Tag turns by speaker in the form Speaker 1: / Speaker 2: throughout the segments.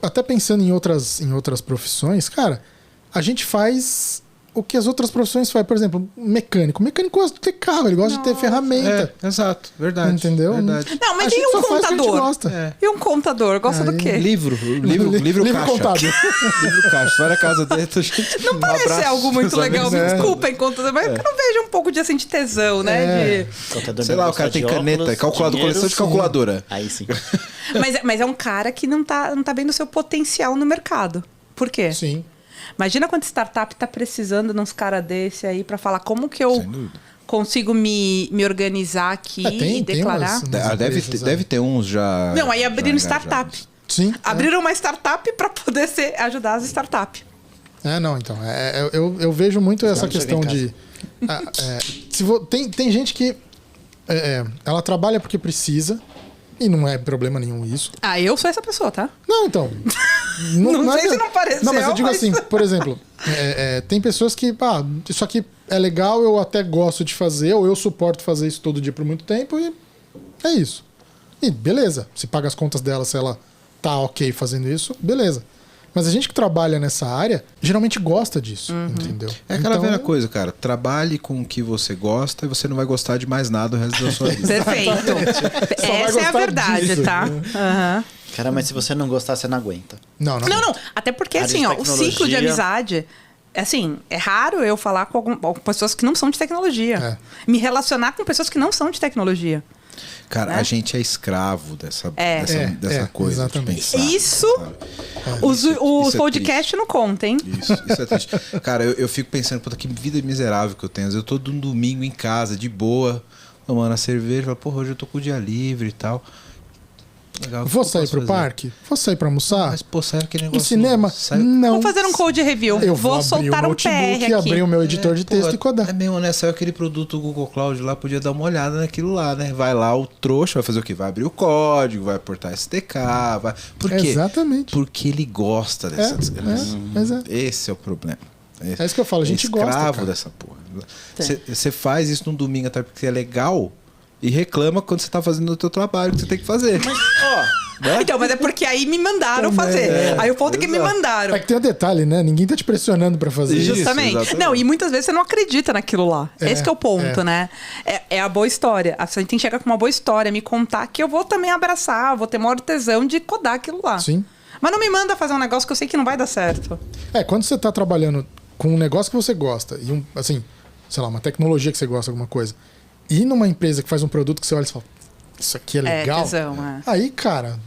Speaker 1: Até pensando em outras profissões, cara, a gente faz o que as outras profissões fazem. Por exemplo, mecânico. O mecânico gosta de ter carro, ele gosta de ter ferramenta.
Speaker 2: Exato, verdade.
Speaker 1: Entendeu?
Speaker 2: Verdade.
Speaker 3: Não, mas e um contador? E um contador? Gosta do quê?
Speaker 2: Livro caixa.
Speaker 1: Contábil.
Speaker 2: Livro caixa. Vai na casa dele.
Speaker 3: Não parece algo muito legal. Me desculpem, contador, mas eu não vejo um pouco de tesão, né?
Speaker 2: Sei lá, o cara tem caneta, calculador, coleção de calculadora.
Speaker 4: Aí sim.
Speaker 3: Mas é um cara que não tá vendo o seu potencial no mercado. Por quê?
Speaker 1: Sim.
Speaker 3: Imagina quanta startup tá precisando de uns caras desse aí pra falar como que eu consigo me organizar aqui e declarar.
Speaker 2: Deve ter uns já.
Speaker 3: Não, aí abriram startup.
Speaker 1: Sim.
Speaker 3: Abriram uma startup pra poder ajudar as startups.
Speaker 1: Não, então. Eu vejo muito essa questão de. Tem gente que ela trabalha porque precisa. E não é problema nenhum isso.
Speaker 3: Eu sou essa pessoa, tá?
Speaker 1: Não, então.
Speaker 3: Não sei se não pareceu.
Speaker 1: Não, mas eu digo assim, por exemplo, tem pessoas que, isso aqui é legal, eu até gosto de fazer, ou eu suporto fazer isso todo dia por muito tempo, e é isso. E beleza, se paga as contas dela, se ela tá ok fazendo isso, beleza. Mas a gente que trabalha nessa área, geralmente gosta disso, entendeu?
Speaker 2: É aquela velha coisa, cara. Trabalhe com o que você gosta e você não vai gostar de mais nada o resto da sua vida.
Speaker 3: Perfeito. Essa é a verdade, disso, tá?
Speaker 4: Cara, mas se você não gostar, você não aguenta.
Speaker 3: Não. Até porque, assim, o ciclo de amizade... Assim, é raro eu falar com pessoas que não são de tecnologia. Me relacionar com pessoas que não são de tecnologia.
Speaker 2: Cara, a gente é escravo dessa coisa.
Speaker 1: Exatamente.
Speaker 2: De pensar,
Speaker 3: isso, os podcasts não contam, hein?
Speaker 2: Isso é triste. Cara, eu fico pensando, puta, que vida miserável que eu tenho. Eu tô de um domingo em casa, de boa, tomando a cerveja, falo, porra, hoje eu tô com o dia livre e tal. Legal,
Speaker 1: vou sair pro parque? Vou sair pra almoçar?
Speaker 2: Mas, pô, sai aquele negócio...
Speaker 1: Em cinema? Não.
Speaker 3: Vou fazer um code review.
Speaker 1: Eu
Speaker 3: vou soltar um PR aqui.
Speaker 1: Abrir o meu editor de texto e codar.
Speaker 2: É mesmo, né? Saiu aquele produto do Google Cloud lá, podia dar uma olhada naquilo lá, né? Vai lá, o trouxa vai fazer o quê? Vai abrir o código, vai portar SDK, vai... Por quê?
Speaker 1: Exatamente.
Speaker 2: Porque ele gosta dessa desgraça. Esse é o problema.
Speaker 1: É isso que eu falo, a gente gosta,
Speaker 2: escravo dessa porra. Você faz isso num domingo até porque é legal e reclama quando você tá fazendo o teu trabalho que você tem que fazer.
Speaker 4: Mas, né?
Speaker 3: Então, mas é porque aí me mandaram fazer. Aí o ponto é que me mandaram.
Speaker 1: É que tem um detalhe, né? Ninguém tá te pressionando pra fazer isso.
Speaker 3: Justamente. Não, e muitas vezes você não acredita naquilo lá. Esse que é o ponto, né? É a boa história. A gente tem que chegar com uma boa história, me contar que eu vou também abraçar, vou ter maior tesão de codar aquilo lá.
Speaker 1: Sim.
Speaker 3: Mas não me manda fazer um negócio que eu sei que não vai dar certo.
Speaker 1: Quando você tá trabalhando com um negócio que você gosta e assim, sei lá, uma tecnologia que você gosta, alguma coisa, e numa empresa que faz um produto que você olha e fala, isso aqui é legal.
Speaker 3: Tesão,
Speaker 1: Aí, cara,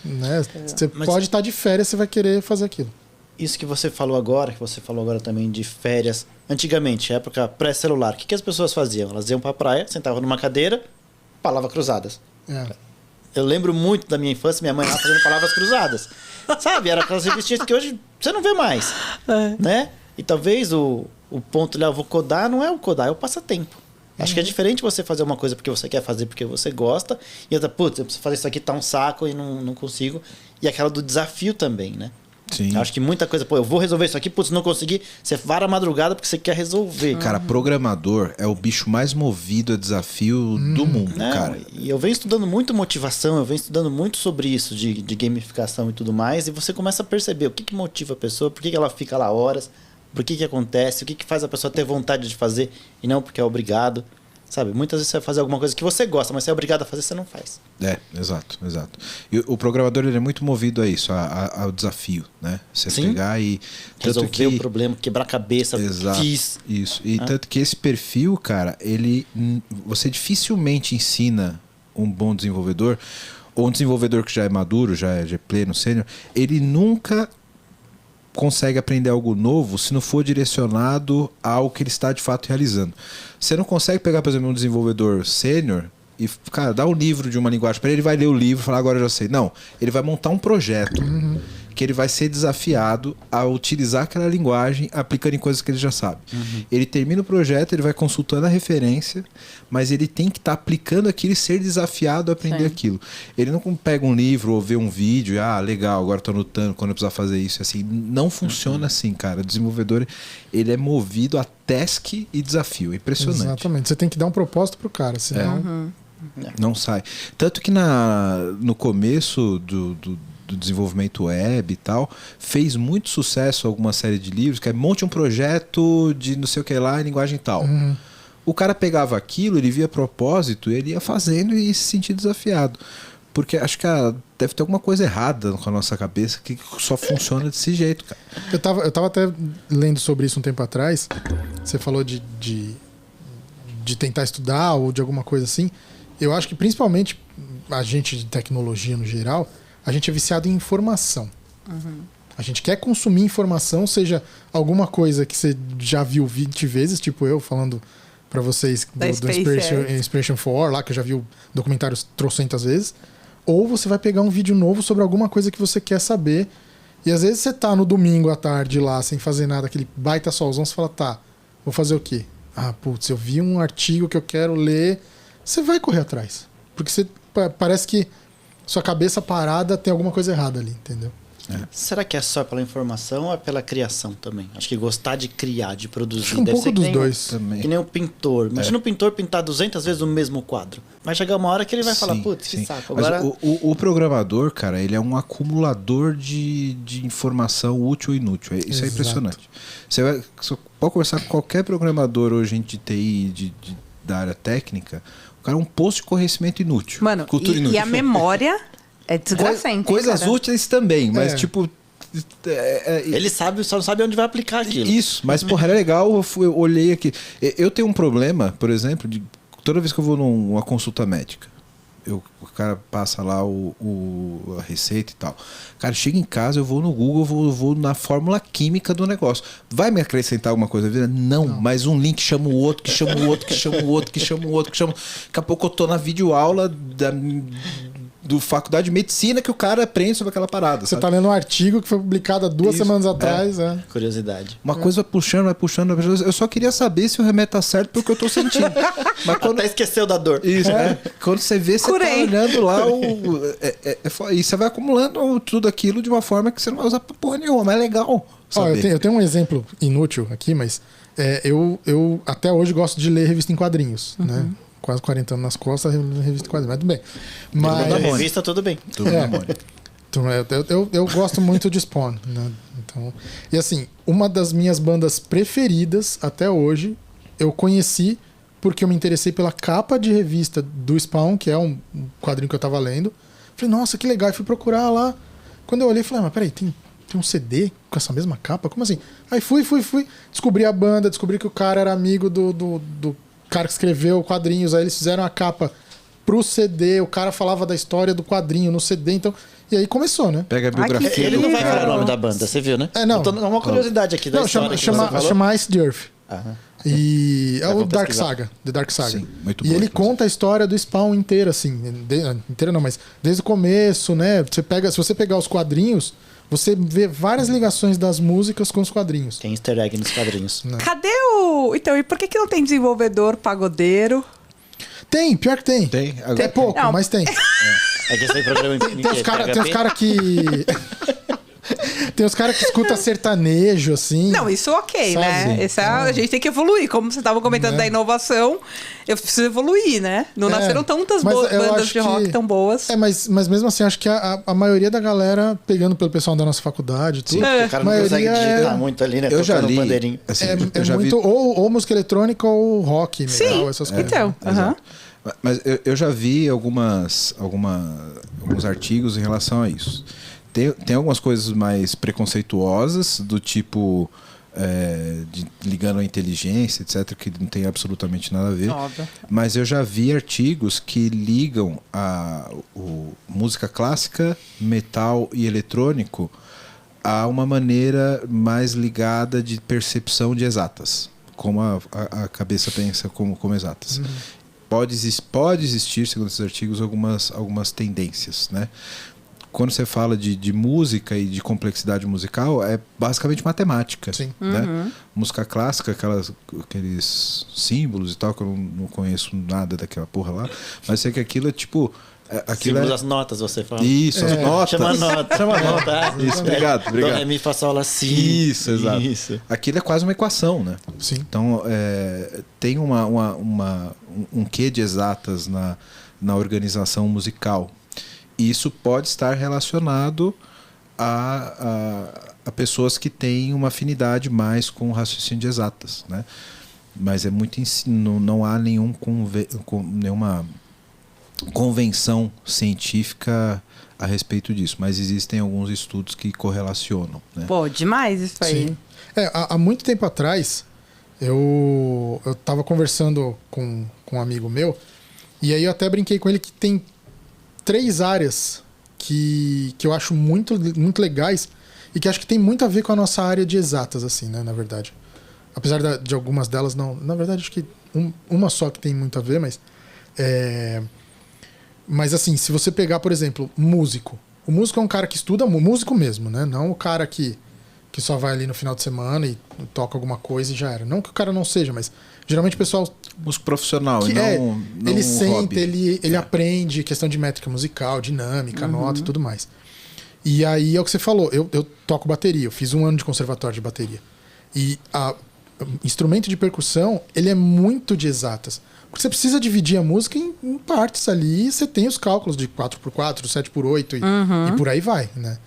Speaker 1: né, você pode estar de férias, você vai querer fazer aquilo.
Speaker 4: Isso que você falou agora, também de férias. Antigamente, época pré-celular, o que as pessoas faziam? Elas iam pra praia, sentavam numa cadeira, palavras cruzadas. Eu lembro muito da minha infância, minha mãe lá fazendo palavras cruzadas. Sabe? Era aquelas revistinhas que hoje você não vê mais. Né? E talvez o ponto, eu vou codar, não é o codar, é o passatempo. Acho que é diferente você fazer uma coisa porque você quer fazer, porque você gosta, e outra, putz, eu preciso fazer isso aqui, tá um saco e não consigo. E aquela do desafio também, né?
Speaker 2: Sim.
Speaker 4: Acho que muita coisa, eu vou resolver isso aqui, putz, não consegui, você vara a madrugada porque você quer resolver.
Speaker 2: Cara, programador é o bicho mais movido a desafio do mundo, cara.
Speaker 4: E eu venho estudando muito motivação, eu venho estudando muito sobre isso, de gamificação e tudo mais, e você começa a perceber o que motiva a pessoa, por que ela fica lá horas, por que acontece, o que faz a pessoa ter vontade de fazer e não porque é obrigado. Sabe, muitas vezes você vai fazer alguma coisa que você gosta, mas você é obrigado a fazer, você não faz.
Speaker 2: Exato. E o programador, ele é muito movido a isso, ao desafio, né? Você pegar e...
Speaker 4: resolver o problema, quebrar a cabeça,
Speaker 2: Isso. E tanto que esse perfil, cara, você dificilmente ensina um bom desenvolvedor, ou um desenvolvedor que já é maduro, já é pleno, sênior, ele nunca consegue aprender algo novo se não for direcionado ao que ele está de fato realizando. Você não consegue pegar, por exemplo, um desenvolvedor sênior e, cara, dar um livro de uma linguagem para ele, vai ler o livro e falar, agora eu já sei. Não, ele vai montar um projeto que ele vai ser desafiado a utilizar aquela linguagem aplicando em coisas que ele já sabe. Ele termina o projeto, ele vai consultando a referência, mas ele tem que estar aplicando aquilo e ser desafiado a aprender aquilo. Ele não pega um livro ou vê um vídeo e, legal, agora estou anotando quando eu precisar fazer isso. Assim, não funciona assim, cara. O desenvolvedor, ele é movido a task e desafio. Impressionante.
Speaker 1: Exatamente. Você tem que dar um propósito pro cara, senão...
Speaker 2: Não sai. Tanto que no começo do desenvolvimento web e tal, fez muito sucesso alguma série de livros, que é monte um projeto de não sei o que lá em linguagem tal. O cara pegava aquilo, ele via propósito, ele ia fazendo e se sentia desafiado. Porque acho que deve ter alguma coisa errada com a nossa cabeça que só funciona desse jeito, cara.
Speaker 1: Eu tava até lendo sobre isso um tempo atrás. Você falou de tentar estudar ou de alguma coisa assim. Eu acho que principalmente a gente de tecnologia no geral, a gente é viciado em informação. A gente quer consumir informação, seja alguma coisa que você já viu 20 vezes, tipo eu falando pra vocês do Inspiration 4, lá que eu já vi o documentário trocentas vezes. Ou você vai pegar um vídeo novo sobre alguma coisa que você quer saber. E às vezes você tá no domingo à tarde lá, sem fazer nada, aquele baita solzão, você fala, tá, vou fazer o quê? Ah, putz, eu vi um artigo que eu quero ler. Você vai correr atrás. Porque parece que sua cabeça parada tem alguma coisa errada ali, entendeu?
Speaker 4: Será que é só pela informação ou é pela criação também? Acho que gostar de criar, de produzir.
Speaker 1: Um pouco dos dois.
Speaker 2: Também.
Speaker 4: Que nem o pintor. Imagina o pintor pintar 200 vezes o mesmo quadro. Vai chegar uma hora que ele vai falar, putz, que saco. Agora...
Speaker 2: Mas o programador, cara, ele é um acumulador de informação útil e inútil. Isso é impressionante. Você pode conversar com qualquer programador hoje de TI, da área técnica, o cara é um poço de conhecimento inútil.
Speaker 3: Mano,
Speaker 2: cultura inútil.
Speaker 3: E a memória é desgracente.
Speaker 2: Coisas úteis também, mas tipo...
Speaker 4: ele sabe, só não sabe onde vai aplicar aquilo.
Speaker 2: Isso, mas porra, é legal, eu olhei aqui. Eu tenho um problema, por exemplo, toda vez que eu vou numa consulta médica, o cara passa lá a receita e tal. Cara, chega em casa, eu vou no Google, eu vou na fórmula química do negócio. Vai me acrescentar alguma coisa na vida? Não, mas um link chama o outro, que chama o outro, que chama o outro, que chama o outro, que chama... Daqui a pouco eu tô na videoaula do faculdade de medicina que o cara aprende sobre aquela parada.
Speaker 1: Você tá lendo um artigo que foi publicado há 2 semanas atrás.
Speaker 4: Curiosidade.
Speaker 2: Uma coisa vai puxando. Eu só queria saber se o remédio tá certo porque eu tô sentindo. Mas quando...
Speaker 4: Até esqueceu da dor.
Speaker 2: Isso, quando você vê, você tá olhando lá e você vai acumulando tudo aquilo de uma forma que você não vai usar pra porra nenhuma, mas é legal.
Speaker 1: Eu tenho um exemplo inútil aqui, mas eu até hoje gosto de ler revista em quadrinhos, né? Quase 40 anos nas costas, revista em quadrinhos, mas tudo bem. Mas
Speaker 4: revista, tudo bem.
Speaker 2: Tudo
Speaker 1: então, eu gosto muito de Spawn, né? Então, e assim, uma das minhas bandas preferidas até hoje, eu conheci porque eu me interessei pela capa de revista do Spawn, que é um quadrinho que eu tava lendo. Falei, nossa, que legal, e fui procurar lá. Quando eu olhei, falei, mas peraí, tem um CD com essa mesma capa? Como assim? Aí fui, descobri a banda, descobri que o cara era amigo do cara que escreveu quadrinhos, aí eles fizeram a capa pro CD, o cara falava da história do quadrinho no CD, então... E aí começou, né?
Speaker 2: Pega a biografia.
Speaker 4: Ele não vai falar o nome da banda, você viu, né?
Speaker 1: Não.
Speaker 4: Uma curiosidade aqui da história.
Speaker 1: Chama Ice the Earth. E é o
Speaker 4: pesquisar.
Speaker 1: Dark Saga, The Dark Saga.
Speaker 2: Sim, muito
Speaker 1: e
Speaker 2: bom,
Speaker 1: ele conta a história do Spawn inteira, assim. Inteira não, mas desde o começo, né? Se você pegar os quadrinhos, você vê várias ligações das músicas com os quadrinhos.
Speaker 4: Tem easter egg nos quadrinhos.
Speaker 3: Cadê o... Então, e por que não tem desenvolvedor pagodeiro?
Speaker 1: Tem, pior que tem. É pouco,
Speaker 3: Não.
Speaker 1: mas tem.
Speaker 4: É que esse programa
Speaker 1: Tem os caras que... Tem os caras que escutam sertanejo, assim.
Speaker 3: Não, isso ok,
Speaker 1: sabe?
Speaker 3: né? A gente tem que evoluir. Como você estava comentando da inovação, eu preciso evoluir, né? Não nasceram tantas bandas de rock tão boas.
Speaker 1: Mas mesmo assim, acho que a maioria da galera, pegando pelo pessoal da nossa faculdade, tudo,
Speaker 4: o cara não consegue digitar muito ali, né?
Speaker 2: Eu já li.
Speaker 4: Bandeirinho.
Speaker 2: Assim,
Speaker 1: eu já muito vi... ou música eletrônica ou rock, metal, essas coisas.
Speaker 3: Então,
Speaker 2: Mas eu já vi alguns artigos em relação a isso. Tem algumas coisas mais preconceituosas, do tipo ligando a inteligência, etc., que não tem absolutamente nada a ver.
Speaker 3: Óbvio.
Speaker 2: Mas eu já vi artigos que ligam a música clássica, metal e eletrônico a uma maneira mais ligada de percepção de exatas, como a cabeça pensa como exatas. Pode existir, segundo esses artigos, algumas tendências, né? Quando você fala de música e de complexidade musical, é basicamente matemática.
Speaker 1: Sim.
Speaker 2: Né? Música clássica, aqueles símbolos e tal, que eu não conheço nada daquela porra lá, mas sei que aquilo é tipo...
Speaker 4: Símbolos das notas, você fala.
Speaker 2: Isso, as notas.
Speaker 4: Chama nota.
Speaker 2: Isso, obrigado.
Speaker 4: Dó, ré, mi, fá, sol, lá, si.
Speaker 2: Isso, exato. Isso. Aquilo é quase uma equação, né?
Speaker 1: Sim.
Speaker 2: Então, tem um quê de exatas na organização musical. isso pode estar relacionado a pessoas que têm uma afinidade mais com o raciocínio de exatas, né? Mas é muito não há nenhuma convenção científica a respeito disso, mas existem alguns estudos que correlacionam, né?
Speaker 3: Pô, demais isso aí.
Speaker 1: Sim. Há muito tempo atrás, eu tava conversando com um amigo meu, e aí eu até brinquei com ele que tem 3 áreas que eu acho muito, muito legais e que acho que tem muito a ver com a nossa área de exatas, assim, né, na verdade. Apesar de algumas delas não... Na verdade, acho que uma só que tem muito a ver, mas... Mas assim, se você pegar, por exemplo, músico. O músico é um cara que estuda músico mesmo, né? Não o cara que só vai ali no final de semana e toca alguma coisa e já era. Não que o cara não seja, mas geralmente o pessoal...
Speaker 2: Músico profissional,
Speaker 1: que
Speaker 2: não
Speaker 1: ele
Speaker 2: um
Speaker 1: senta,
Speaker 2: hobby.
Speaker 1: ele aprende questão de métrica musical, dinâmica, nota e tudo mais. E aí é o que você falou, eu toco bateria, eu fiz 1 ano de conservatório de bateria. E instrumento de percussão, ele é muito de exatas. Porque você precisa dividir a música em partes ali, e você tem os cálculos de 4x4, 7x8 e por aí vai, né?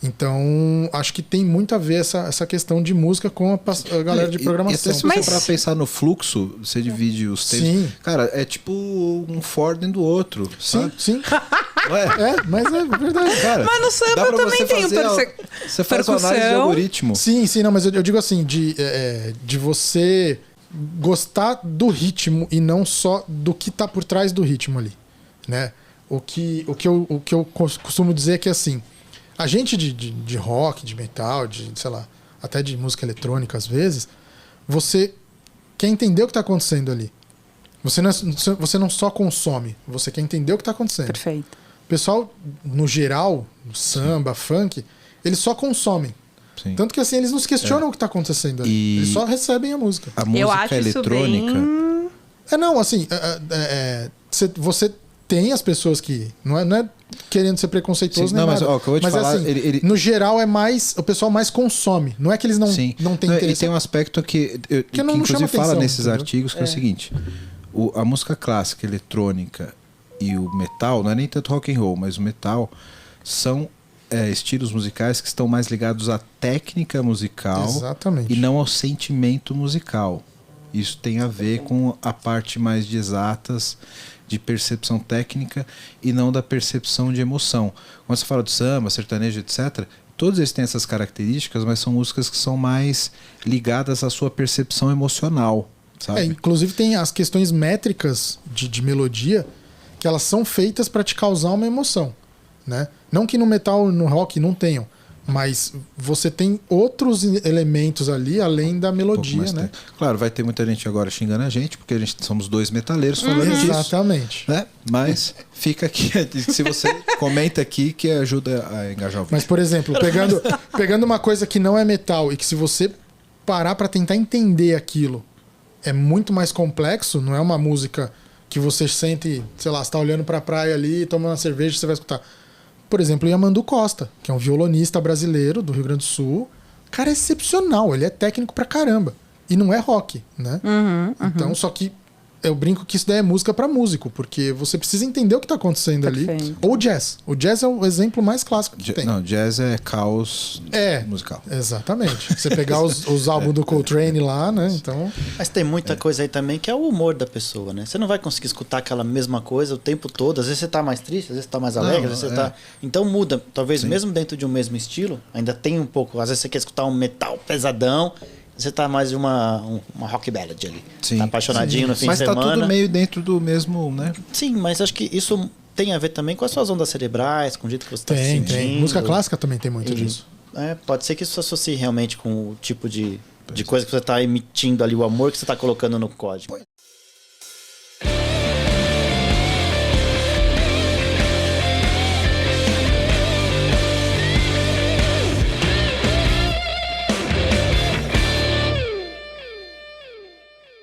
Speaker 1: Então, acho que tem muito a ver essa questão de música com a galera de programação.
Speaker 2: E até se você parar pensar no fluxo, você divide os tempos.
Speaker 1: Sim.
Speaker 2: Cara, é tipo um for dentro do outro, sabe?
Speaker 1: Sim.
Speaker 2: Ué?
Speaker 1: Mas é verdade.
Speaker 2: Cara,
Speaker 3: Mas no samba
Speaker 2: dá pra
Speaker 3: também
Speaker 2: você
Speaker 3: tem
Speaker 2: Você faz uma análise de algoritmo.
Speaker 1: Sim, não, mas eu digo assim, de você gostar do ritmo e não só do que tá por trás do ritmo ali, né? O que eu costumo dizer é que, assim, a gente de rock, de metal, sei lá, até de música eletrônica às vezes, você quer entender o que tá acontecendo ali. Você não só consome, você quer entender o que tá acontecendo.
Speaker 3: Perfeito.
Speaker 1: O pessoal, no geral, samba, funk, eles só consomem.
Speaker 2: Sim.
Speaker 1: Tanto que assim, eles não se questionam o que tá acontecendo ali. Eles só recebem a música.
Speaker 2: A música
Speaker 3: Eu acho
Speaker 2: eletrônica.
Speaker 3: isso bem...
Speaker 1: Não, assim, você tem as pessoas que... Não é querendo ser preconceituoso,
Speaker 2: Sim,
Speaker 1: nem
Speaker 2: não,
Speaker 1: nada.
Speaker 2: mas, acabou de
Speaker 1: mas
Speaker 2: falar,
Speaker 1: assim, no geral é mais... O pessoal mais consome. Não é que eles não têm interesse.
Speaker 2: E tem um aspecto que
Speaker 1: não
Speaker 2: inclusive
Speaker 1: chama
Speaker 2: fala
Speaker 1: atenção,
Speaker 2: nesses
Speaker 1: entendeu?
Speaker 2: artigos, que é o seguinte. A música clássica, eletrônica e o metal, não é nem tanto rock and roll, mas o metal são estilos musicais que estão mais ligados à técnica musical.
Speaker 1: Exatamente.
Speaker 2: E não ao sentimento musical. Isso tem a ver com a parte mais de exatas, de percepção técnica e não da percepção de emoção. Quando você fala de samba, sertanejo, etc., todos eles têm essas características, mas são músicas que são mais ligadas à sua percepção emocional. Sabe?
Speaker 1: Inclusive tem as questões métricas de melodia que elas são feitas para te causar uma emoção, né? Não que no metal, no rock não tenham, mas você tem outros elementos ali além da melodia, né?
Speaker 2: Claro, vai ter muita gente agora xingando a gente, porque somos 2 metaleiros falando disso.
Speaker 1: Exatamente.
Speaker 2: Né? Mas fica aqui, se você comenta aqui, que ajuda a engajar o vídeo.
Speaker 1: Mas, por exemplo, pegando uma coisa que não é metal e que se você parar para tentar entender aquilo, é muito mais complexo, não é uma música que você sente, sei lá, você tá olhando pra praia ali, tomando uma cerveja, você vai escutar. Por exemplo, o Yamandu Costa, que é um violonista brasileiro do Rio Grande do Sul. Cara, é excepcional, ele é técnico pra caramba. E não é rock, né? Então, só que eu brinco que isso daí é música pra músico, porque você precisa entender o que tá acontecendo ali. Ou jazz. O jazz é o exemplo mais clássico que tem.
Speaker 2: Não, jazz é caos musical.
Speaker 1: Exatamente. Você pegar os álbuns do Coltrane lá, né? Então...
Speaker 4: Mas tem muita coisa aí também que é o humor da pessoa, né? Você não vai conseguir escutar aquela mesma coisa o tempo todo. Às vezes você tá mais triste, às vezes você tá mais alegre, às vezes você tá... Então muda. Talvez mesmo dentro de um mesmo estilo, ainda tem um pouco... Às vezes você quer escutar um metal pesadão, você tá mais de uma rock ballad ali.
Speaker 2: Sim,
Speaker 4: tá apaixonadinho no fim de semana.
Speaker 2: Mas tá tudo meio dentro do mesmo, né?
Speaker 4: Sim, mas acho que isso tem a ver também com as suas ondas cerebrais, com o jeito que você tá se sentindo.
Speaker 1: Tem. Música clássica também tem muito disso.
Speaker 4: Pode ser que isso se associe realmente com o tipo de coisa que você tá emitindo ali, o amor que você tá colocando no código.